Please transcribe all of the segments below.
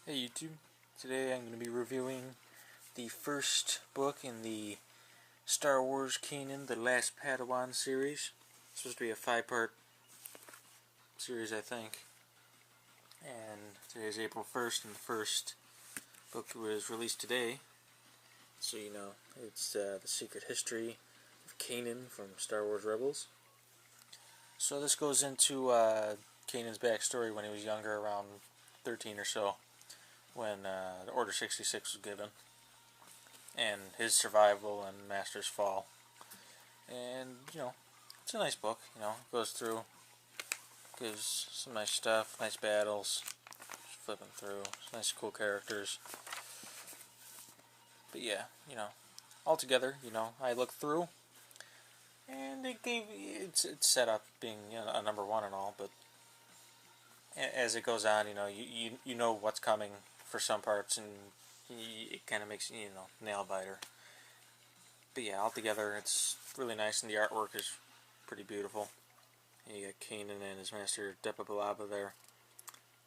Hey YouTube, today I'm going to be reviewing the first book in the Star Wars Kanan, The Last Padawan series. It's supposed to be a 5-part series, I think. And today is April 1st, and the first book was released today. So you know, it's The Secret History of Kanan from Star Wars Rebels. So this goes into Kanan's backstory when he was younger, around 13 or so, when Order 66 was given, and his survival and Master's fall. And, you know, it's a nice book, you know, goes through, gives some nice stuff, nice battles, just flipping through, nice cool characters. But yeah, you know, altogether, you know, I looked through, and it's set up being, you know, a number one and all, but as it goes on, you know, you know what's coming for some parts, and it kind of makes, you know, nail biter. But yeah, altogether it's really nice, and the artwork is pretty beautiful. You got Kanan and his master Balaba there,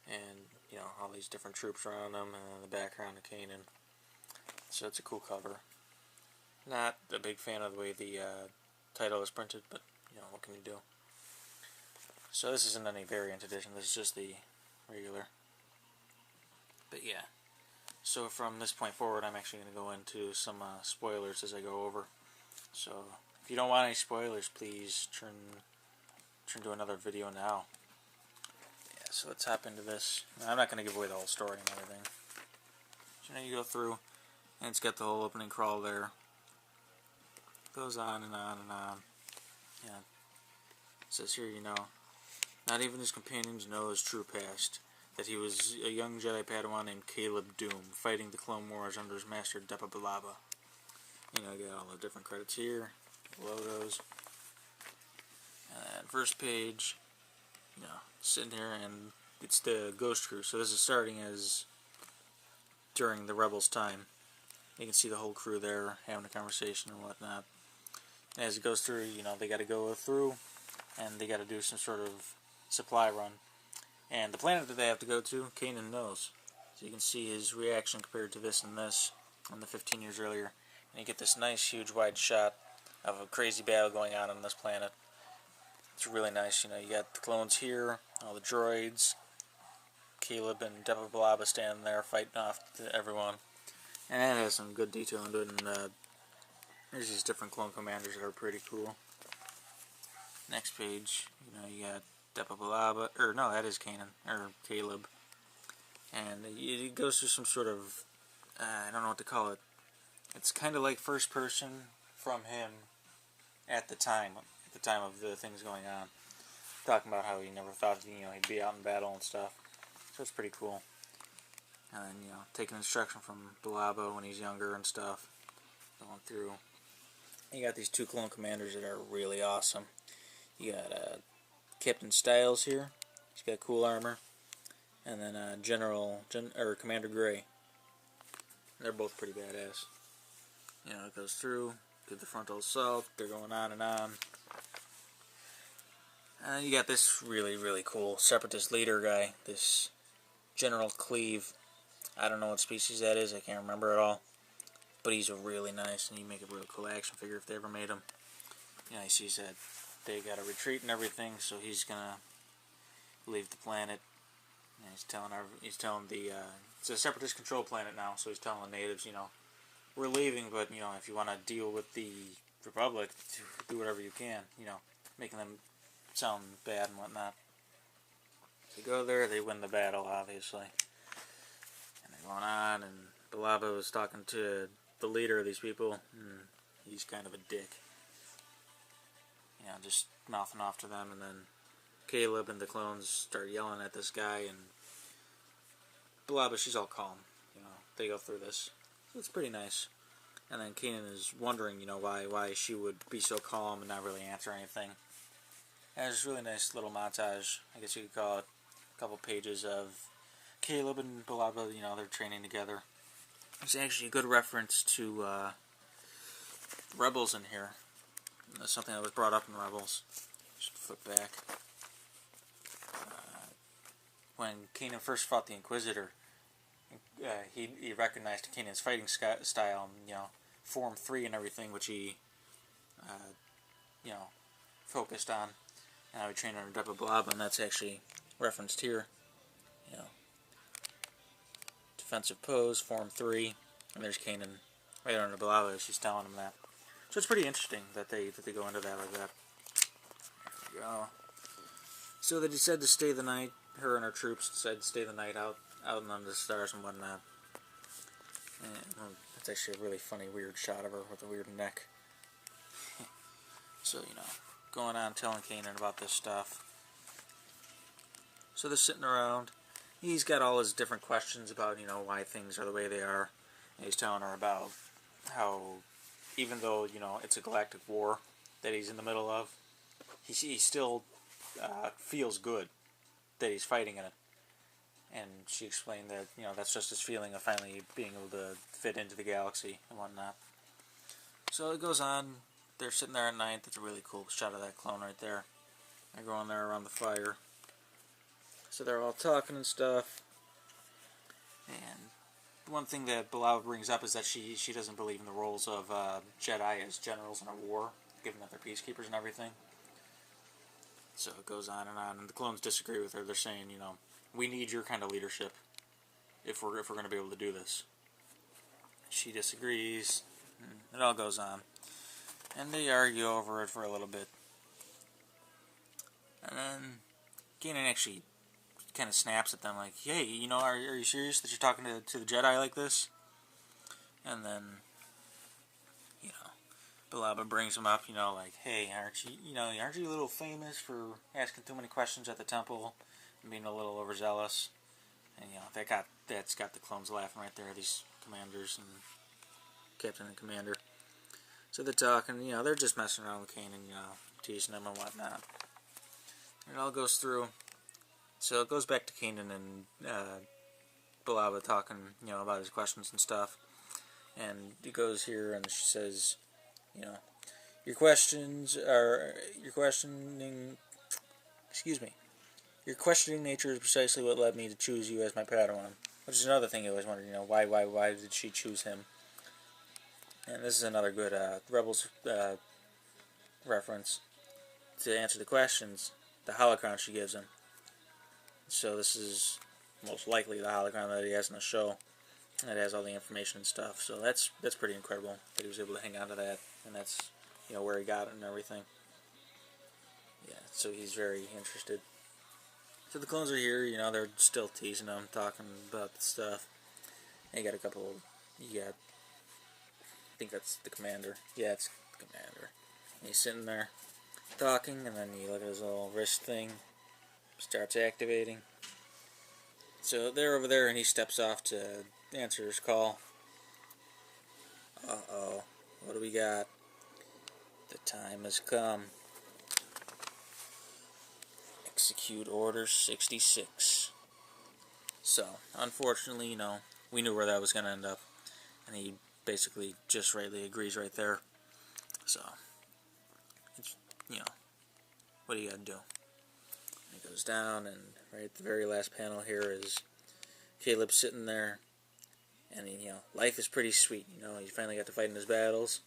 and you know, all these different troops around him, and the background of Kanan. So it's a cool cover. Not a big fan of the way the title is printed, but you know, what can you do? So this isn't any variant edition, this is just the regular. But yeah, so from this point forward I'm actually going to go into some spoilers as I go over. So if you don't want any spoilers, please turn to another video now. Yeah, so let's hop into this. Now, I'm not going to give away the whole story and everything. So now you go through, and it's got the whole opening crawl there. Goes on and on and on. Yeah. It says here, you know, not even his companions know his true past, that he was a young Jedi Padawan named Caleb Doom, fighting the Clone Wars under his master Balaba. You know, you got all the different credits here, logos. And first page, you know, sitting here, and it's the Ghost Crew. So this is starting as during the Rebels' time. You can see the whole crew there having a conversation and whatnot. And as it goes through, you know, they got to go through, and they got to do some sort of supply run. And the planet that they have to go to, Kanan knows. So you can see his reaction compared to this and the 15 years earlier. And you get this nice, huge, wide shot of a crazy battle going on this planet. It's really nice. You know, you got the clones here, all the droids, Caleb and Balaba standing there fighting off everyone. And it has some good detail into it. And there's these different clone commanders that are pretty cool. Next page, you know, you got Balaba, or no, that is Kanan, or Caleb. And it goes through some sort of, I don't know what to call it. It's kind of like first person from him at the time of the things going on. Talking about how he never thought, you know, he'd be out in battle and stuff. So it's pretty cool. And then, you know, taking instruction from Balaba when he's younger and stuff. Going through. You got these two clone commanders that are really awesome. You got Captain Styles here. He's got cool armor. And then Commander Gray. They're both pretty badass. You know, it goes through, get the frontal assault, they're going on and on. And you got this really, really cool Separatist leader guy, this General Cleve. I don't know what species that is, I can't remember at all. But he's a really nice, and you make a really cool action figure if they ever made him. You know, he sees that they got to retreat and everything, so he's gonna leave the planet. And he's telling the it's a Separatist control planet now, so he's telling the natives, you know, we're leaving, but you know, if you want to deal with the Republic, do whatever you can. You know, making them sound bad and whatnot. They go there, they win the battle, obviously, and they're going on. And Balaba was talking to the leader of these people, and he's kind of a dick. You know, just mouthing off to them, and then Caleb and the clones start yelling at this guy, and Balaba, she's all calm. You know, they go through this. So it's pretty nice. And then Kanan is wondering, you know, why she would be so calm and not really answer anything. And there's a really nice little montage, I guess you could call it, a couple pages of Caleb and Balaba, you know, they're training together. There's actually a good reference to Rebels in here. That's something that was brought up in Rebels. Just flip back. When Kanan first fought the Inquisitor, he recognized Kanan's fighting style, and, Form 3 and everything, which he, focused on, and how he trained under Padawan, and that's actually referenced here. Defensive pose, Form 3, and there's Kanan right under Padawan. She's telling him that. So it's pretty interesting that they go into that like that. There we go. So they decided to stay the night. Her and her troops decided to stay the night out under the stars and whatnot. And that's actually a really funny, weird shot of her with a weird neck. So, going on telling Kanan about this stuff. So they're sitting around. He's got all his different questions about, why things are the way they are. And he's telling her about how, even though, it's a galactic war that he's in the middle of, he still feels good that he's fighting in it. And she explained that, that's just his feeling of finally being able to fit into the galaxy and whatnot. So it goes on. They're sitting there at night. That's a really cool shot of that clone right there. They're going there around the fire. So they're all talking and stuff. And one thing that Padawan brings up is that she doesn't believe in the roles of Jedi as generals in a war, given that they're peacekeepers and everything. So it goes on, and the clones disagree with her. They're saying, we need your kind of leadership if we're going to be able to do this. She disagrees. It all goes on, and they argue over it for a little bit. And then Kanan actually kind of snaps at them, like, "Hey, are you serious that you're talking to the Jedi like this?" And then, Padawan brings him up, like, "Hey, aren't you a little famous for asking too many questions at the temple and being a little overzealous?" And that's got the clones laughing right there. These commanders and captain and commander. So they're talking. They're just messing around with Kanan, teasing him and whatnot. It all goes through. So it goes back to Kanan and Padawan talking, about his questions and stuff. And it goes here, and she says, your questioning nature is precisely what led me to choose you as my Padawan. Which is another thing I always wondered, why did she choose him? And this is another good Rebels reference to answer the questions, the holocron she gives him. So this is most likely the holocron that he has in the show. That has all the information and stuff. So that's pretty incredible that he was able to hang on to that, and that's where he got it and everything. Yeah, so he's very interested. So the clones are here. They're still teasing him, talking about the stuff. And you got a couple. I think that's the commander. Yeah, it's the commander. And he's sitting there talking, and then you look at his little wrist thing. Starts activating. So they're over there, and he steps off to answer his call. Uh-oh. What do we got? The time has come. Execute Order 66. So, unfortunately, we knew where that was going to end up. And he basically just rightly agrees right there. So, it's, what do you got to do? It goes down, and right at the very last panel here is Caleb sitting there, and life is pretty sweet. He finally got to fight in his battles,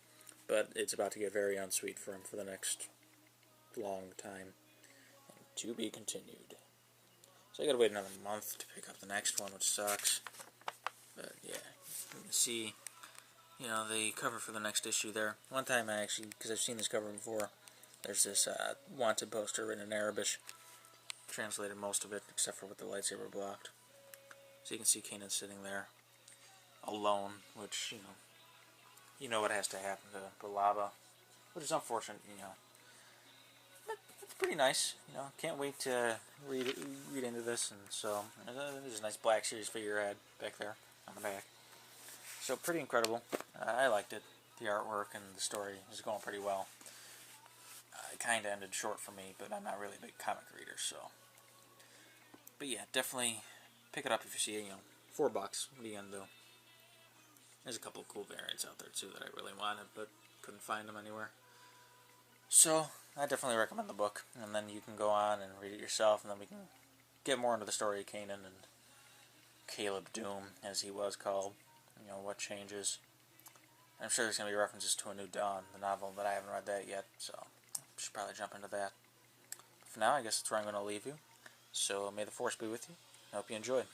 but it's about to get very unsweet for him for the next long time. And to be continued. So I gotta wait another month to pick up the next one, which sucks. But yeah, you can see, the cover for the next issue there. One time because I've seen this cover before, there's this wanted poster written in Arabic. Translated most of it, except for with the lightsaber blocked. So you can see Kanan sitting there, alone, which, what has to happen to Padawan, which is unfortunate, But it's pretty nice, can't wait to read into this, and so, there's a nice Black Series figurehead back there, on the back. So, pretty incredible. I liked it. The artwork and the story is going pretty well. It kind of ended short for me, but I'm not really a big comic reader, so. But yeah, definitely pick it up if you see it, $4. What are you gonna do? There's a couple of cool variants out there too that I really wanted, but couldn't find them anywhere. So, I definitely recommend the book, and then you can go on and read it yourself, and then we can get more into the story of Kanan and Caleb Doom, as he was called. You know, what changes. I'm sure there's going to be references to A New Dawn, the novel, but I haven't read that yet, so I should probably jump into that. For now, I guess that's where I'm going to leave you. So may the Force be with you. I hope you enjoyed.